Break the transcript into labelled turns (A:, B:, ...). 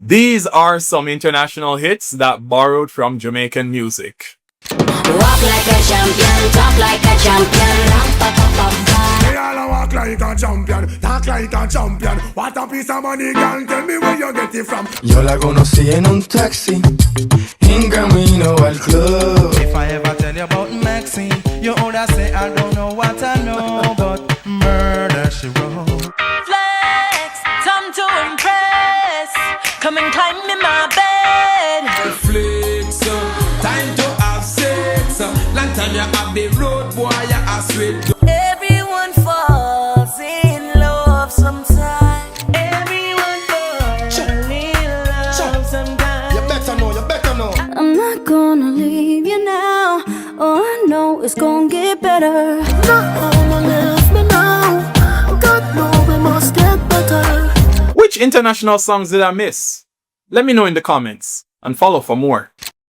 A: These are some international hits that borrowed from Jamaican music.
B: Walk like a champion, talk like a champion.
C: Me all walk like a champion, talk like a champion. What a piece of money, girl, tell me where you get it from.
D: Yo la conocí en un taxi, en camino al club.
E: If I ever tell you about Maxine, you older say I don't know what I know, but murder she wrote.
F: Flex, time to impress. Come and climb in my bed.
G: Flex, time to have sex. Long time you have the road, boy, you are sweet.
F: Everyone falls in love sometime. Everyone falls in love sometime.
D: You better know.
H: I'm not gonna leave you now. Oh, I know it's gonna get better. Not gonna leave me now. God knows we must get better.
A: Which international songs did I miss? Let me know in the comments and follow for more.